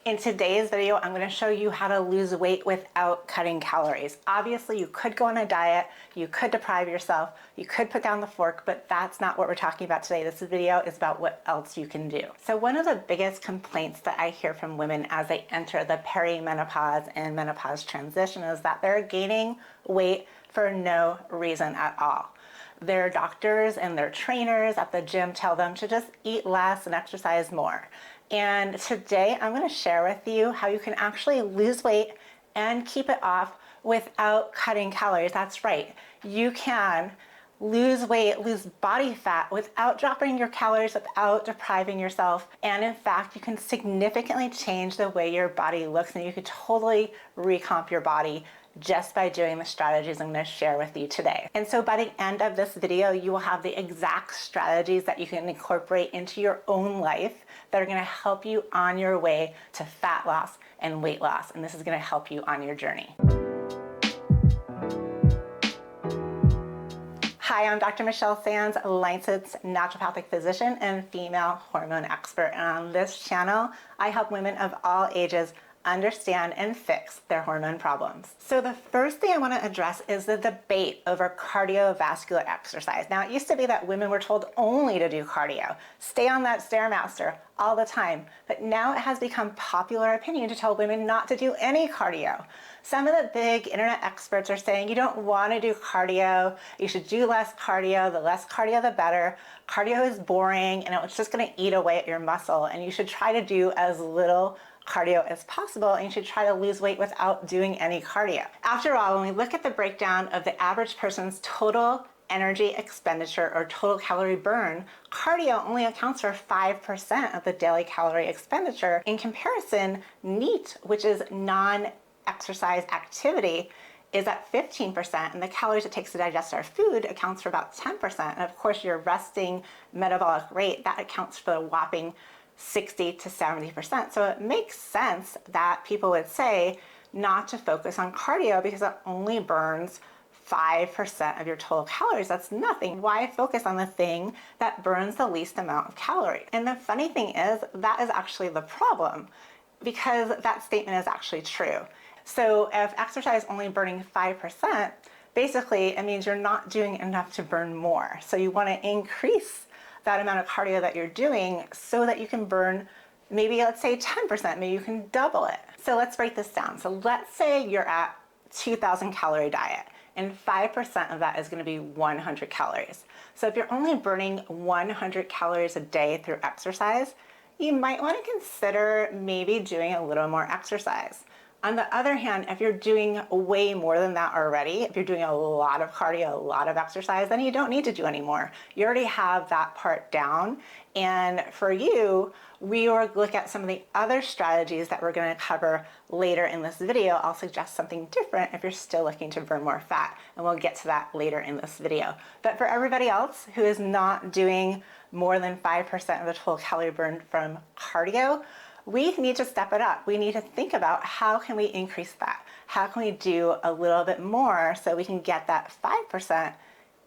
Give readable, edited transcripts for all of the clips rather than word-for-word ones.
In today's video, I'm going to show you how to lose weight without cutting calories. Obviously, you could go on a diet, you could deprive yourself, you could put down the fork, but that's not what we're talking about today. This video is about what else you can do. So one of the biggest complaints that I hear from women as they enter the perimenopause and menopause transition is that they're gaining weight for no reason at all. Their doctors and their trainers at the gym tell them to just eat less and exercise more. And today I'm going to share with you how you can actually lose weight and keep it off without cutting calories. That's right. You can lose weight, lose body fat without dropping your calories, without depriving yourself. And in fact, you can significantly change the way your body looks, and you could totally recomp your body just by doing the strategies I'm going to share with you today. And so by the end of this video, you will have the exact strategies that you can incorporate into your own life that are going to help you on your way to fat loss and weight loss. And this is going to help you on your journey. Hi, I'm Dr. Michelle Sands, licensed naturopathic physician and female hormone expert. And on this channel, I help women of all ages understand and fix their hormone problems. So the first thing I want to address is the debate over cardiovascular exercise. Now, it used to be that women were told only to do cardio, stay on that Stairmaster all the time, but now it has become popular opinion to tell women not to do any cardio. Some of the big internet experts are saying you don't want to do cardio, you should do less cardio, the less cardio the better. Cardio is boring and it's just going to eat away at your muscle, and you should try to do as little cardio as possible, and you should try to lose weight without doing any cardio. After all, when we look at the breakdown of the average person's total energy expenditure or total calorie burn, cardio only accounts for 5% of the daily calorie expenditure. In comparison, NEAT, which is non-exercise activity, is at 15%, and the calories it takes to digest our food accounts for about 10%. And of course, your resting metabolic rate, that accounts for a whopping 60 to 70%. So it makes sense that people would say not to focus on cardio because it only burns 5% of your total calories. That's nothing. Why focus on the thing that burns the least amount of calories? And the funny thing is, that is actually the problem, because that statement is actually true. So if exercise is only burning 5%, basically it means you're not doing enough to burn more. So you want to increase that amount of cardio that you're doing so that you can burn maybe, let's say 10%, maybe you can double it. So let's break this down. So let's say you're at 2,000 calorie diet, and 5% of that is going to be 100 calories. So if you're only burning 100 calories a day through exercise, you might want to consider maybe doing a little more exercise. On the other hand, if you're doing way more than that already, if you're doing a lot of cardio, a lot of exercise, then you don't need to do any more. You already have that part down. And for you, we will look at some of the other strategies that we're going to cover later in this video. I'll suggest something different if you're still looking to burn more fat, and we'll get to that later in this video. But for everybody else who is not doing more than 5% of the total calorie burn from cardio, we need to step it up. We need to think about how can we increase that? How can we do a little bit more so we can get that 5%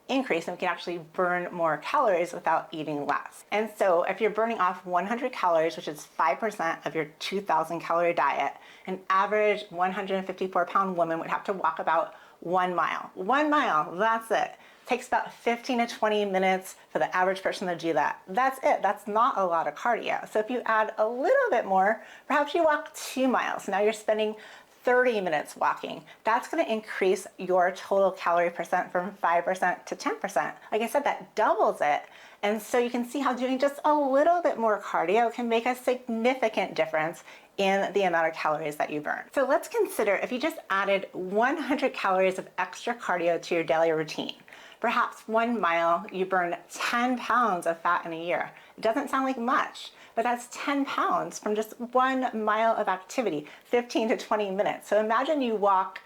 increase and we can actually burn more calories without eating less? And so if you're burning off 100 calories, which is 5% of your 2,000 calorie diet, an average 154-pound woman would have to walk about 1 mile. 1 mile, that's it. Takes about 15 to 20 minutes for the average person to do that. That's it. That's not a lot of cardio. So if you add a little bit more, perhaps you walk 2 miles. Now you're spending 30 minutes walking. That's going to increase your total calorie percent from 5% to 10%. Like I said, that doubles it. And so you can see how doing just a little bit more cardio can make a significant difference in the amount of calories that you burn. So let's consider if you just added 100 calories of extra cardio to your daily routine. Perhaps 1 mile, you burn 10 pounds of fat in a year. It doesn't sound like much, but that's 10 pounds from just 1 mile of activity, 15 to 20 minutes. So imagine you walk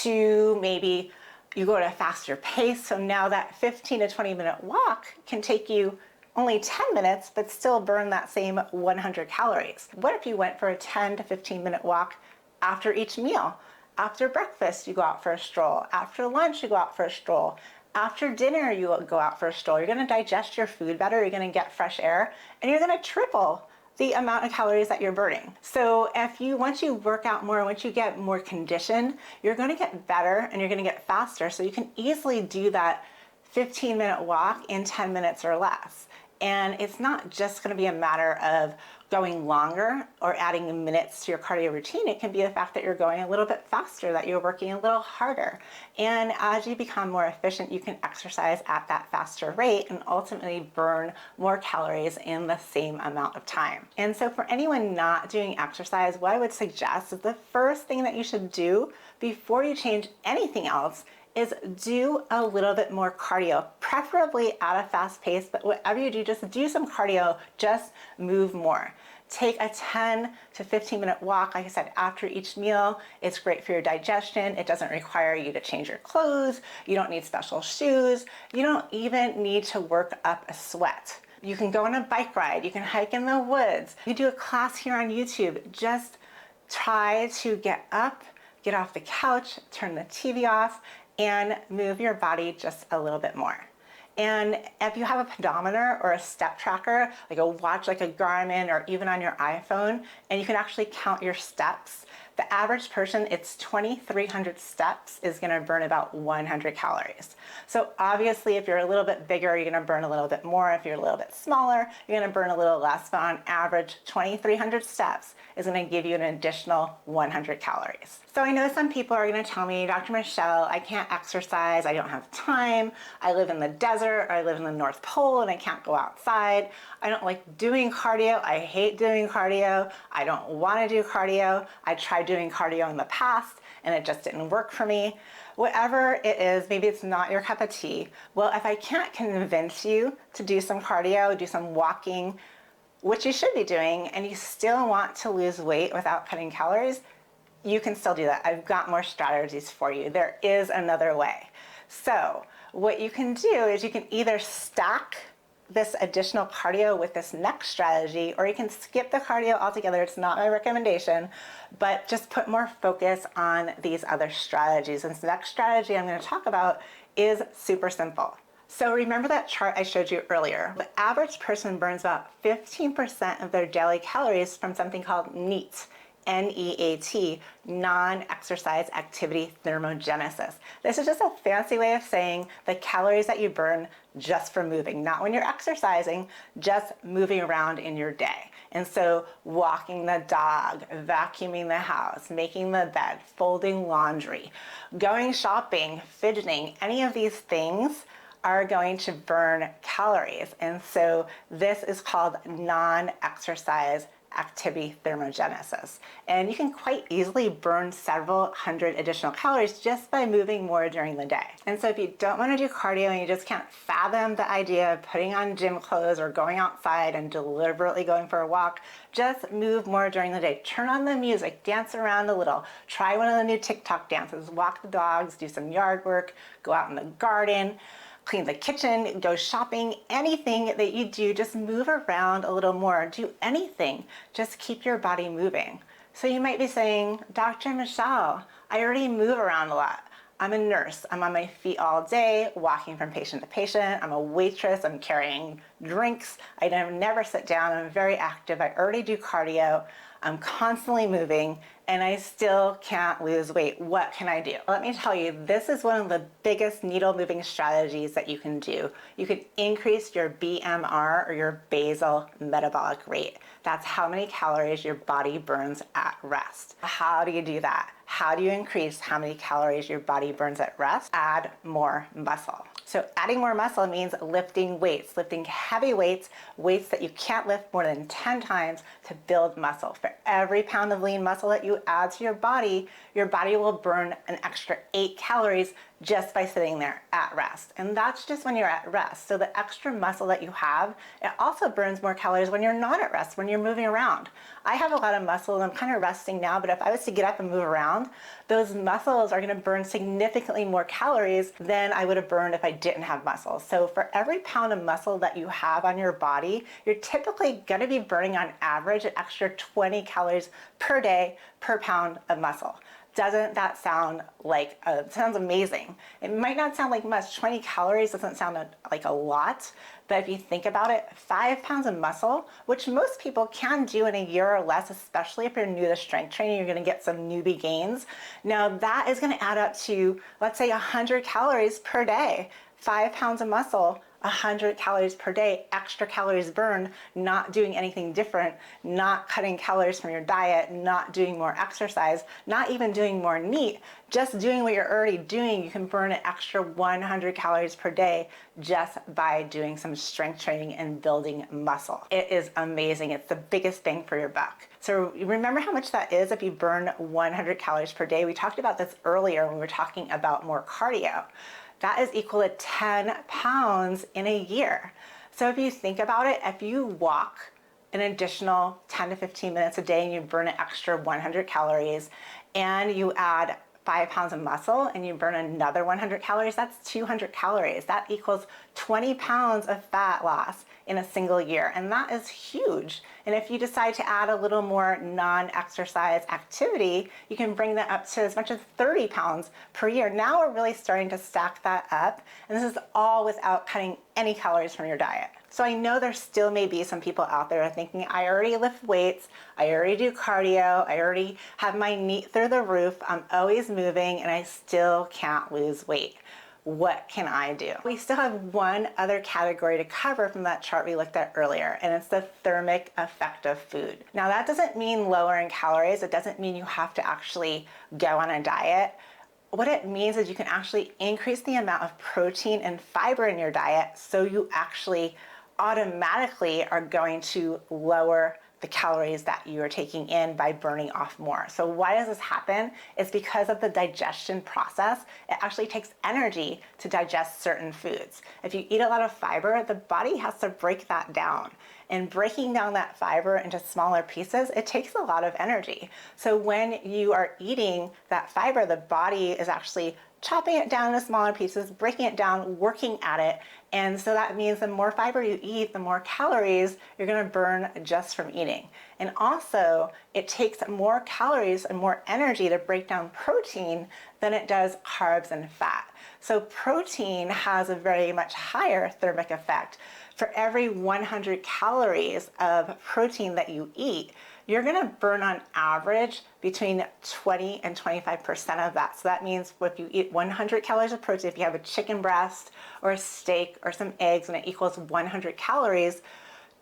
to maybe you go at a faster pace. So now that 15 to 20 minute walk can take you only 10 minutes, but still burn that same 100 calories. What if you went for a 10 to 15 minute walk after each meal? After breakfast, you go out for a stroll. After lunch, you go out for a stroll. After dinner, you go out for a stroll. You're going to digest your food better. You're going to get fresh air, and you're going to triple the amount of calories that you're burning. So once you work out more, once you get more conditioned, you're going to get better and you're going to get faster. So you can easily do that 15-minute walk in 10 minutes or less. And it's not just going to be a matter of going longer or adding minutes to your cardio routine. It can be the fact that you're going a little bit faster, that you're working a little harder. And as you become more efficient, you can exercise at that faster rate and ultimately burn more calories in the same amount of time. And so for anyone not doing exercise, what I would suggest is the first thing that you should do before you change anything else is do a little bit more cardio, preferably at a fast pace, but whatever you do, just do some cardio, just move more. Take a 10 to 15-minute walk, like I said, after each meal. It's great for your digestion. It doesn't require you to change your clothes. You don't need special shoes. You don't even need to work up a sweat. You can go on a bike ride. You can hike in the woods. You do a class here on YouTube. Just try to get up, get off the couch, turn the TV off, and move your body just a little bit more. And if you have a pedometer or a step tracker, like a watch like a Garmin or even on your iPhone, and you can actually count your steps, the average person, it's 2,300 steps is going to burn about 100 calories. So obviously if you're a little bit bigger, you're going to burn a little bit more. If you're a little bit smaller, you're going to burn a little less, but on average 2,300 steps is going to give you an additional 100 calories. So I know some people are going to tell me, Dr. Michelle, I can't exercise, I don't have time, I live in the desert, or I live in the North Pole and I can't go outside, I don't like doing cardio, I hate doing cardio, I don't want to do cardio, I tried doing cardio in the past and it just didn't work for me. Whatever it is, maybe it's not your cup of tea. Well, if I can't convince you to do some cardio, do some walking, which you should be doing, and you still want to lose weight without cutting calories, you can still do that. I've got more strategies for you. There is another way. So what you can do is you can either stack this additional cardio with this next strategy, or you can skip the cardio altogether. It's not my recommendation, but just put more focus on these other strategies. And the next strategy I'm going to talk about is super simple. So remember that chart I showed you earlier. The average person burns about 15% of their daily calories from something called NEAT. NEAT, non-exercise activity thermogenesis. This is just a fancy way of saying the calories that you burn just from moving, not when you're exercising, just moving around in your day. And so walking the dog, vacuuming the house, making the bed, folding laundry, going shopping, fidgeting, any of these things are going to burn calories. And so this is called non-exercise activity thermogenesis. And you can quite easily burn several hundred additional calories just by moving more during the day. And so if you don't want to do cardio and you just can't fathom the idea of putting on gym clothes or going outside and deliberately going for a walk, just move more during the day. Turn on the music, dance around a little, try one of the new TikTok dances, walk the dogs, do some yard work, go out in the garden, clean the kitchen, go shopping, anything that you do, just move around a little more. Do anything, just keep your body moving. So you might be saying, Dr. Michelle, I already move around a lot. I'm a nurse, I'm on my feet all day, walking from patient to patient. I'm a waitress, I'm carrying drinks. I never sit down, I'm very active. I already do cardio. I'm constantly moving and I still can't lose weight. What can I do? Let me tell you, this is one of the biggest needle moving strategies that you can do. You can increase your BMR, or your basal metabolic rate. That's how many calories your body burns at rest. How do you do that? How do you increase how many calories your body burns at rest? Add more muscle. So adding more muscle means lifting weights, lifting heavy weights, weights that you can't lift more than 10 times to build muscle. For every pound of lean muscle that you add to your body will burn an extra 8 calories just by sitting there at rest. And that's just when you're at rest. So the extra muscle that you have, it also burns more calories when you're not at rest, when you're moving around. I have a lot of muscle and I'm kind of resting now, but if I was to get up and move around, those muscles are going to burn significantly more calories than I would have burned if I didn't have muscle. So for every pound of muscle that you have on your body, you're typically going to be burning on average an extra 20 calories per day per pound of muscle. Doesn't that sound like, sounds amazing? It might not sound like much. 20 calories doesn't sound like a lot, but if you think about it, 5 pounds of muscle, which most people can do in a year or less, especially if you're new to strength training, you're gonna get some newbie gains. Now that is gonna add up to, let's say 100 calories per day. 5 pounds of muscle, 100 calories per day, extra calories burned, not doing anything different, not cutting calories from your diet, not doing more exercise, not even doing more NEAT, just doing what you're already doing. You can burn an extra 100 calories per day just by doing some strength training and building muscle. It is amazing. It's the biggest bang for your buck. So remember how much that is if you burn 100 calories per day. We talked about this earlier when we were talking about more cardio. That is equal to 10 pounds in a year. So if you think about it, if you walk an additional 10 to 15 minutes a day and you burn an extra 100 calories and you add 5 pounds of muscle and you burn another 100 calories, that's 200 calories. That equals 20 pounds of fat loss in a single year. And that is huge. And if you decide to add a little more non-exercise activity, you can bring that up to as much as 30 pounds per year. Now we're really starting to stack that up. And this is all without cutting any calories from your diet. So I know there still may be some people out there thinking, I already lift weights, I already do cardio, I already have my NEAT through the roof, I'm always moving, and I still can't lose weight. What can I do? We still have one other category to cover from that chart we looked at earlier, and it's the thermic effect of food. Now that doesn't mean lowering calories, it doesn't mean you have to actually go on a diet. What it means is you can actually increase the amount of protein and fiber in your diet, so you actually automatically are going to lower the calories that you are taking in by burning off more. So why does this happen? It's because of the digestion process. It actually takes energy to digest certain foods. If you eat a lot of fiber, the body has to break that down. And breaking down that fiber into smaller pieces, it takes a lot of energy. So when you are eating that fiber, the body is actually chopping it down into smaller pieces, breaking it down, working at it. And so that means the more fiber you eat, the more calories you're gonna burn just from eating. And also, it takes more calories and more energy to break down protein than it does carbs and fat. So protein has a very much higher thermic effect. For every 100 calories of protein that you eat, you're gonna burn on average between 20 and 25% of that. So that means if you eat 100 calories of protein, if you have a chicken breast or a steak or some eggs and it equals 100 calories,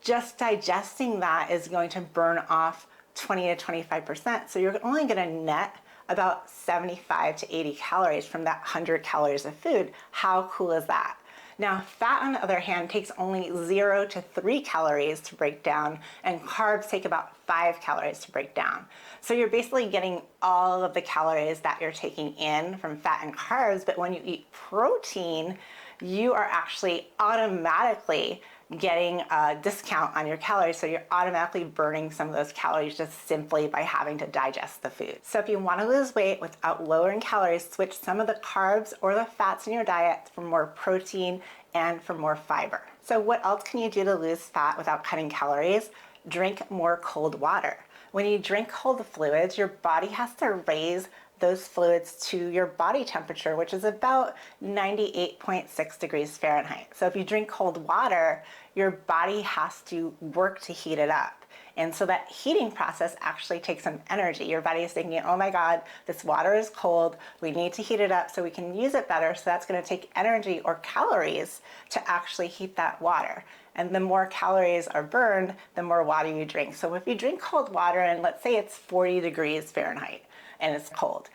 just digesting that is going to burn off 20 to 25%. So you're only gonna net about 75 to 80 calories from that 100 calories of food. How cool is that? Now, fat, on the other hand, takes only 0 to 3 calories to break down, and carbs take about 5 calories to break down. So you're basically getting all of the calories that you're taking in from fat and carbs, but when you eat protein, you are actually automatically getting a discount on your calories, so you're automatically burning some of those calories just simply by having to digest the food. So if you want to lose weight without lowering calories, switch some of the carbs or the fats in your diet for more protein and for more fiber. So what else can you do to lose fat without cutting calories? Drink more cold water. When you drink cold fluids, your body has to raise those fluids to your body temperature, which is about 98.6 degrees Fahrenheit. So if you drink cold water, your body has to work to heat it up. And so that heating process actually takes some energy. Your body is thinking, oh my God, this water is cold. We need to heat it up so we can use it better. So that's gonna take energy or calories to actually heat that water. And the more calories are burned, the more water you drink. So if you drink cold water and let's say it's 40 degrees Fahrenheit, and it's cold,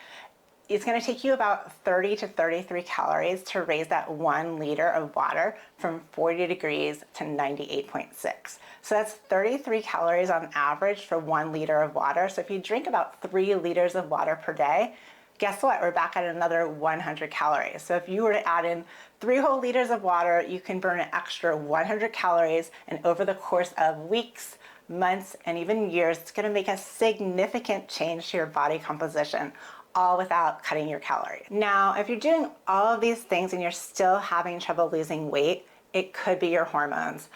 it's going to take you about 30 to 33 calories to raise that 1 liter of water from 40 degrees to 98.6. So that's 33 calories on average for 1 liter of water. So if you drink about 3 liters of water per day, guess what? We're back at another 100 calories. So if you were to add in 3 whole liters of water, you can burn an extra 100 calories, and over the course of weeks, months, and even years, it's gonna make a significant change to your body composition, all without cutting your calories. Now, if you're doing all of these things and you're still having trouble losing weight, it could be your hormones.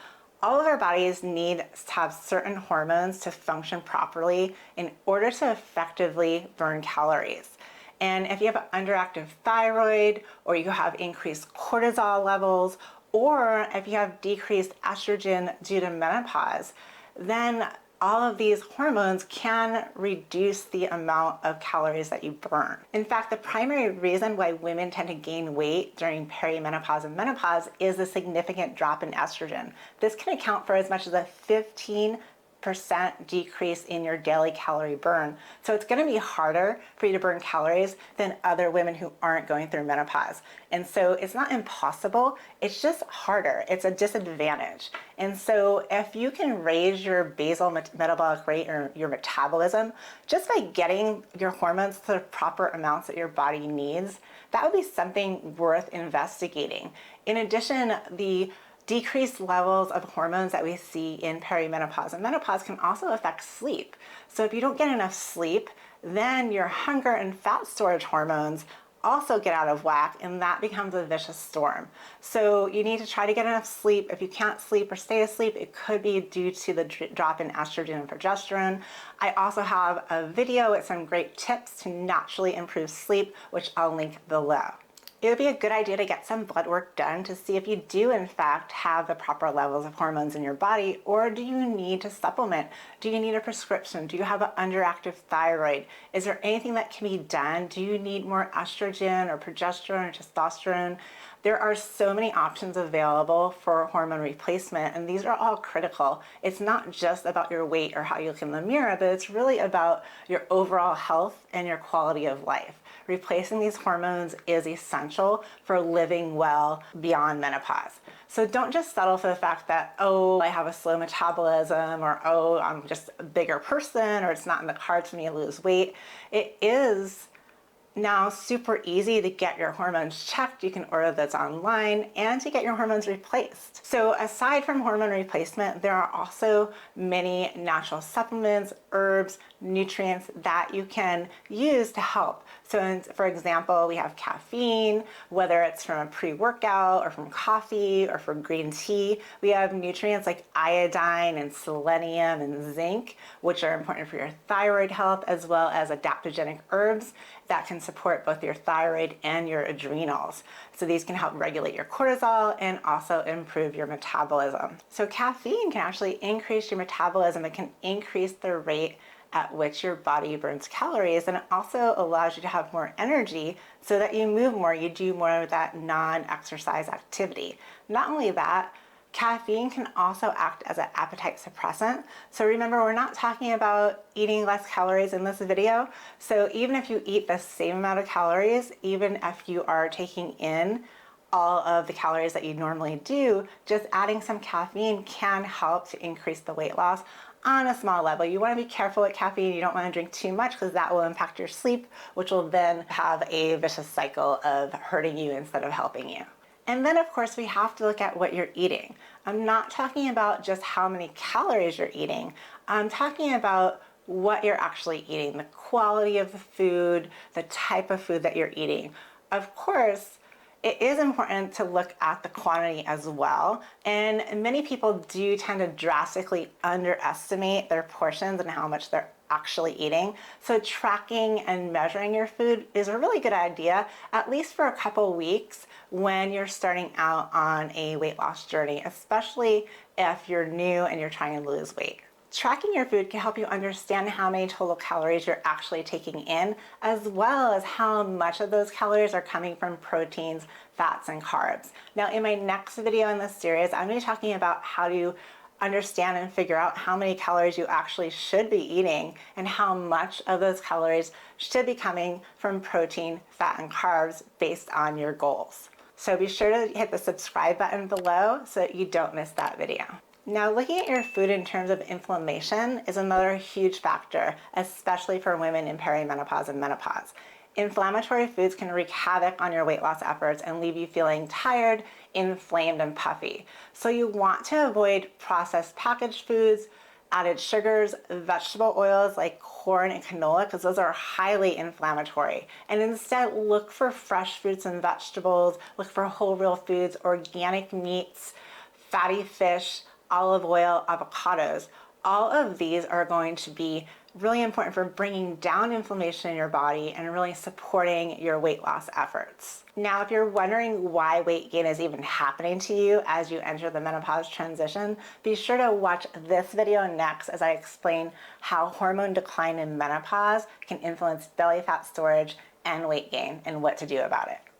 All of our bodies need to have certain hormones to function properly in order to effectively burn calories. And if you have an underactive thyroid, or you have increased cortisol levels, or if you have decreased estrogen due to menopause, then all of these hormones can reduce the amount of calories that you burn. In fact, the primary reason why women tend to gain weight during perimenopause and menopause is a significant drop in estrogen. This can account for as much as a 15% decrease in your daily calorie burn. So it's going to be harder for you to burn calories than other women who aren't going through menopause. And so it's not impossible, it's just harder. It's a disadvantage. And so if you can raise your basal metabolic rate or your metabolism just by getting your hormones to the proper amounts that your body needs, that would be something worth investigating. In addition, the decreased levels of hormones that we see in perimenopause and menopause can also affect sleep. So if you don't get enough sleep, then your hunger and fat storage hormones also get out of whack, and that becomes a vicious storm. So you need to try to get enough sleep. If you can't sleep or stay asleep, it could be due to the drop in estrogen and progesterone. I also have a video with some great tips to naturally improve sleep, which I'll link below. It would be a good idea to get some blood work done to see if you do in fact have the proper levels of hormones in your body, or do you need to supplement? Do you need a prescription? Do you have an underactive thyroid? Is there anything that can be done? Do you need more estrogen or progesterone or testosterone? There are so many options available for hormone replacement, and these are all critical. It's not just about your weight or how you look in the mirror, but it's really about your overall health and your quality of life. Replacing these hormones is essential for living well beyond menopause. So don't just settle for the fact that, oh, I have a slow metabolism, or oh, I'm just a bigger person, or it's not in the cards for me to lose weight. It is now super easy to get your hormones checked. You can order those online, and to get your hormones replaced. So aside from hormone replacement, there are also many natural supplements, herbs, nutrients that you can use to help. So for example, we have caffeine, whether it's from a pre-workout or from coffee or from green tea. We have nutrients like iodine and selenium and zinc, which are important for your thyroid health, as well as adaptogenic herbs that can support both your thyroid and your adrenals. So these can help regulate your cortisol and also improve your metabolism. So caffeine can actually increase your metabolism. It can increase the rate at which your body burns calories, and it also allows you to have more energy so that you move more, you do more of that non-exercise activity. Not only that, caffeine can also act as an appetite suppressant. So remember, we're not talking about eating less calories in this video. So even if you eat the same amount of calories, even if you are taking in all of the calories that you normally do, just adding some caffeine can help to increase the weight loss on a small level. You want to be careful with caffeine. You don't want to drink too much, because that will impact your sleep, which will then have a vicious cycle of hurting you instead of helping you. And then of course we have to look at what you're eating. I'm not talking about just how many calories you're eating. I'm talking about what you're actually eating, the quality of the food, the type of food that you're eating. Of course, it is important to look at the quantity as well. And many people do tend to drastically underestimate their portions and how much they're actually eating. So tracking and measuring your food is a really good idea, at least for a couple weeks when you're starting out on a weight loss journey, especially if you're new and you're trying to lose weight. Tracking your food can help you understand how many total calories you're actually taking in, as well as how much of those calories are coming from proteins, fats, and carbs. Now, in my next video in this series, I'm going to be talking about how to understand and figure out how many calories you actually should be eating, and how much of those calories should be coming from protein, fat, and carbs based on your goals. So be sure to hit the subscribe button below so that you don't miss that video. Now, looking at your food in terms of inflammation is another huge factor, especially for women in perimenopause and menopause. Inflammatory foods can wreak havoc on your weight loss efforts and leave you feeling tired, inflamed, and puffy. So you want to avoid processed packaged foods, added sugars, vegetable oils like corn and canola, because those are highly inflammatory. And instead, look for fresh fruits and vegetables, look for whole real foods, organic meats, fatty fish, olive oil, avocados. All of these are going to be Really important for bringing down inflammation in your body and really supporting your weight loss efforts. Now, if you're wondering why weight gain is even happening to you as you enter the menopause transition, be sure to watch this video next as I explain how hormone decline in menopause can influence belly fat storage and weight gain and what to do about it.